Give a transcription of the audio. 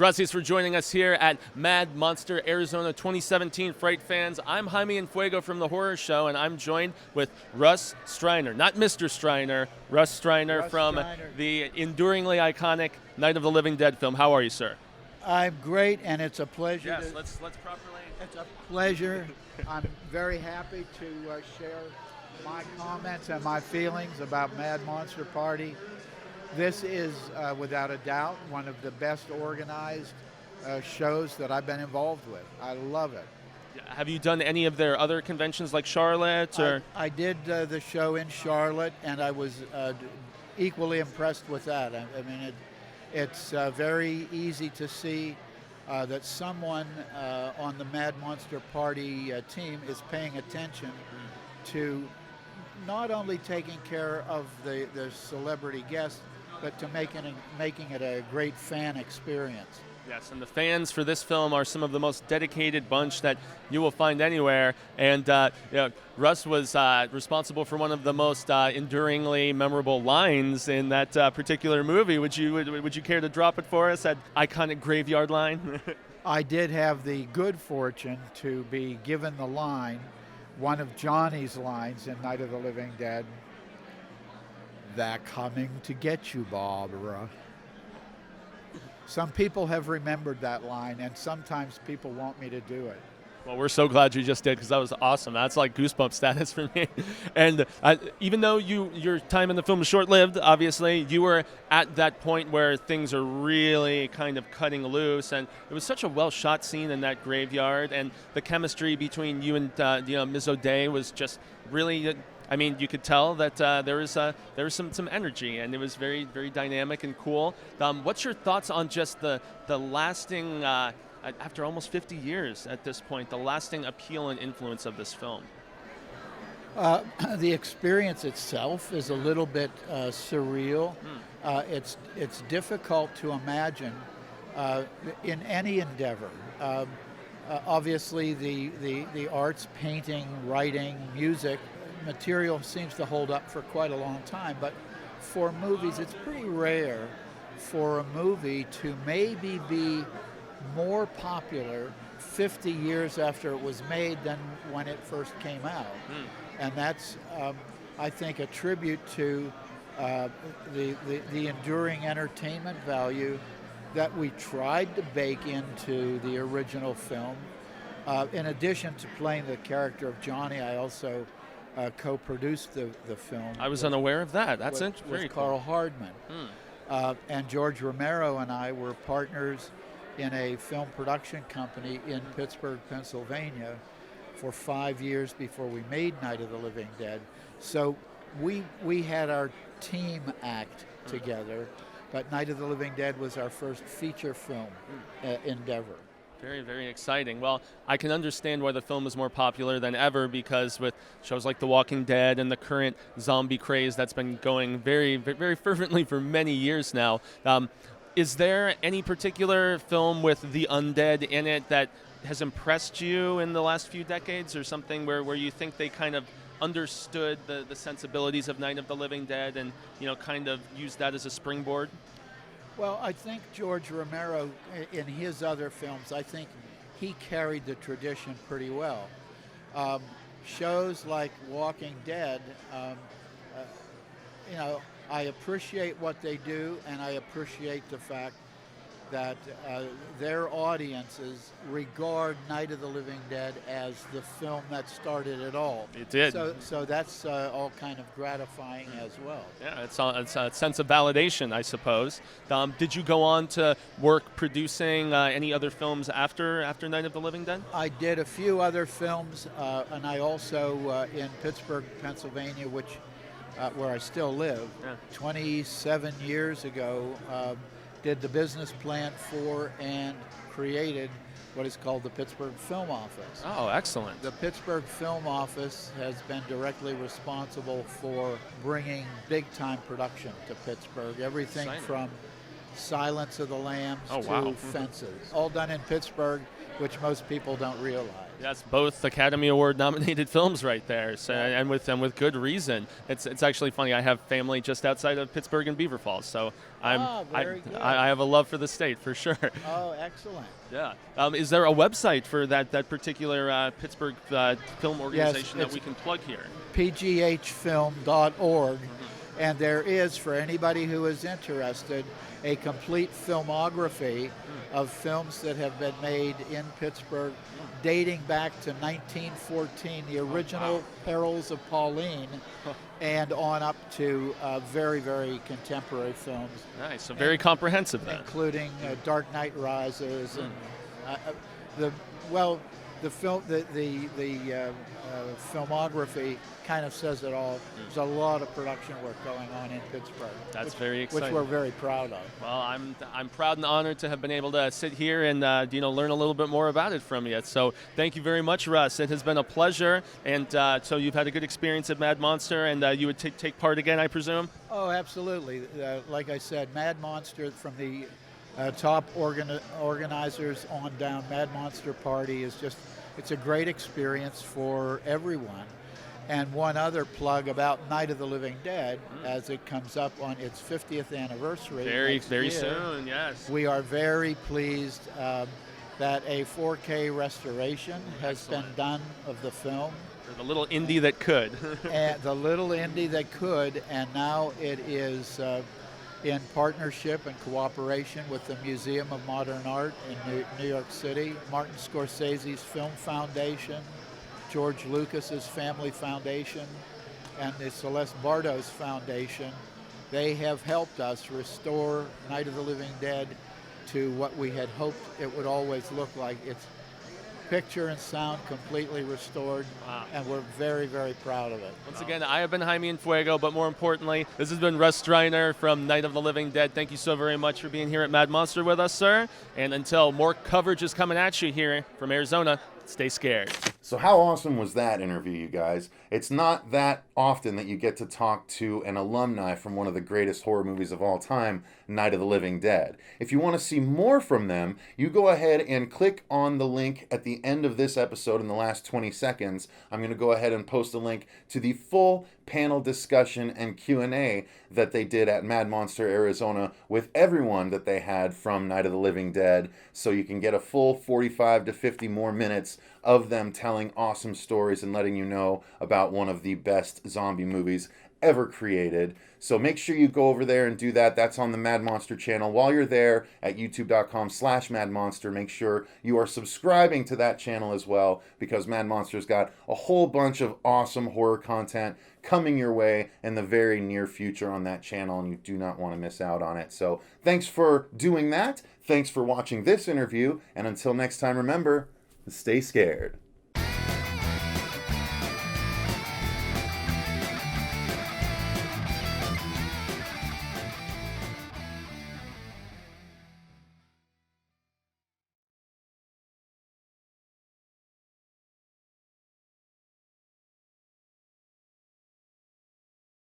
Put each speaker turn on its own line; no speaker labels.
Gracias for joining us here at Mad Monster, Arizona 2017 Fright Fans. I'm Jaime and Fuego from the horror show, and I'm joined with RUSS STREINER. Not Mr. Streiner, RUSS STREINER from the enduringly iconic Night of the Living Dead film. How are you, sir?
I'm great, and it's a pleasure.
Yes, let's properly.
It's a pleasure. I'm very happy to share my comments and my feelings about Mad Monster Party. This is, without a doubt, one of the best organized shows that I've been involved with. I love it.
Have you done any of their other conventions like Charlotte? Or
I did the show in Charlotte, and I was equally impressed with that. I mean, it's very easy to see that someone on the Mad Monster Party team is paying attention to not only taking care of the celebrity guests, but to making it a great fan experience.
Yes, and the fans for this film are some of the most dedicated bunch that you will find anywhere. And Russ was responsible for one of the most enduringly memorable lines in that particular movie. Would you care to drop it for us, that iconic graveyard line?
I did have the good fortune to be given the line, one of Johnny's lines in Night of the Living Dead. "They're coming to get you, Barbara." Some people have remembered that line, and sometimes people want me to do it.
Well, we're so glad you just did, because that was awesome. That's like goosebump status for me. And even though your time in the film is short-lived, obviously, you were at that point where things are really kind of cutting loose, and it was such a well-shot scene in that graveyard, and the chemistry between you and Ms. O'Day was just really. I mean, you could tell that there was some energy, and it was very, very dynamic and cool. What's your thoughts on just the lasting, after almost 50 years at this point, the lasting appeal and influence of this film?
The experience itself is a little bit surreal. It's difficult to imagine in any endeavor. Obviously, the arts, painting, writing, music, material seems to hold up for quite a long time, but for movies, it's pretty rare for a movie to maybe be more popular 50 years after it was made than when it first came out. And that's, I think, a tribute to the enduring entertainment value that we tried to bake into the original film. In addition to playing the character of Johnny, I also co-produced the film.
I was unaware of that. That's
very
cool.
Carl Hardman. And George Romero and I were partners in a film production company in Pittsburgh, Pennsylvania for 5 years before we made Night of the Living Dead. So we had our team act together, but Night of the Living Dead was our first feature film endeavor.
Very, very exciting. Well, I can understand why the film is more popular than ever, because with shows like The Walking Dead and the current zombie craze that's been going very, very fervently for many years now. Is there any particular film with the undead in it that has impressed you in the last few decades, or something where you think they kind of understood the sensibilities of Night of the Living Dead and kind of used that as a springboard?
Well, I think George Romero, in his other films, I think he carried the tradition pretty well. Shows like Walking Dead, I appreciate what they do, and I appreciate the fact that their audiences regard Night of the Living Dead as the film that started it all.
It did.
So that's all kind of gratifying as well.
Yeah, it's a sense of validation, I suppose. Did you go on to work producing any other films after Night of the Living Dead?
I did a few other films, and I also, in Pittsburgh, Pennsylvania, where I still live, 27 years ago, did the business plan for and created what is called the Pittsburgh Film Office.
Oh, excellent.
The Pittsburgh Film Office has been directly responsible for bringing big-time production to Pittsburgh. Everything from Silence of the Lambs
Oh,
to
wow.
Fences. All done in Pittsburgh, which most people don't realize.
That's both Academy Award nominated films right there, so, and with good reason. It's actually funny. I have family just outside of Pittsburgh and Beaver Falls, so
Very good.
I have a love for the state for sure.
Oh, excellent.
Yeah. Is there a website for that particular Pittsburgh film organization that we can plug here?
pghfilm.org. And there is, for anybody who is interested, a complete filmography of films that have been made in Pittsburgh dating back to 1914, the original Perils of Pauline, and on up to very, very contemporary films.
Nice. So very comprehensive then.
Including Dark Knight Rises and the filmography kind of says it all. There's a lot of production work going on in Pittsburgh.
That's very exciting.
Which we're very proud of.
Well, I'm proud and honored to have been able to sit here and learn a little bit more about it from you. So thank you very much, Russ. It has been a pleasure. And so you've had a good experience at Mad Monster, and you would take part again, I presume?
Oh, absolutely. Like I said, Mad Monster, from the top organizers on down, Mad Monster Party it's a great experience for everyone. And one other plug about Night of the Living Dead, as it comes up on its 50th anniversary.
Very soon, yes.
We are very pleased that a 4K restoration has been done of the film.
For the little indie that could.
And the little indie that could, and now it is in partnership and cooperation with the Museum of Modern Art in New York City, Martin Scorsese's Film Foundation, George Lucas's Family Foundation, and the Celeste Bardos Foundation. They have helped us restore Night of the Living Dead to what we had hoped it would always look like. It's picture and sound completely restored, and we're very, very proud of it.
Once again, I have been Jaime and Fuego, but more importantly, this has been RUSS STREINER from Night of the Living Dead. Thank you so very much for being here at Mad Monster with us, sir. And until more coverage is coming at you here from Arizona, stay scared.
So how awesome was that interview, you guys? It's not that often that you get to talk to an alumni from one of the greatest horror movies of all time, Night of the Living Dead. If you want to see more from them, you go ahead and click on the link at the end of this episode in the last 20 seconds. I'm going to go ahead and post a link to the full panel discussion and Q&A that they did at Mad Monster, Arizona with everyone that they had from Night of the Living Dead, so you can get a full 45 to 50 more minutes of them telling awesome stories and letting you know about one of the best zombie movies ever created. So make sure you go over there and do that. That's on the Mad Monster channel. While you're there at youtube.com/madmonster, make sure you are subscribing to that channel as well, because Mad Monster's got a whole bunch of awesome horror content coming your way in the very near future on that channel, and you do not want to miss out on it. So thanks for doing that. Thanks for watching this interview, and until next time, remember, stay scared.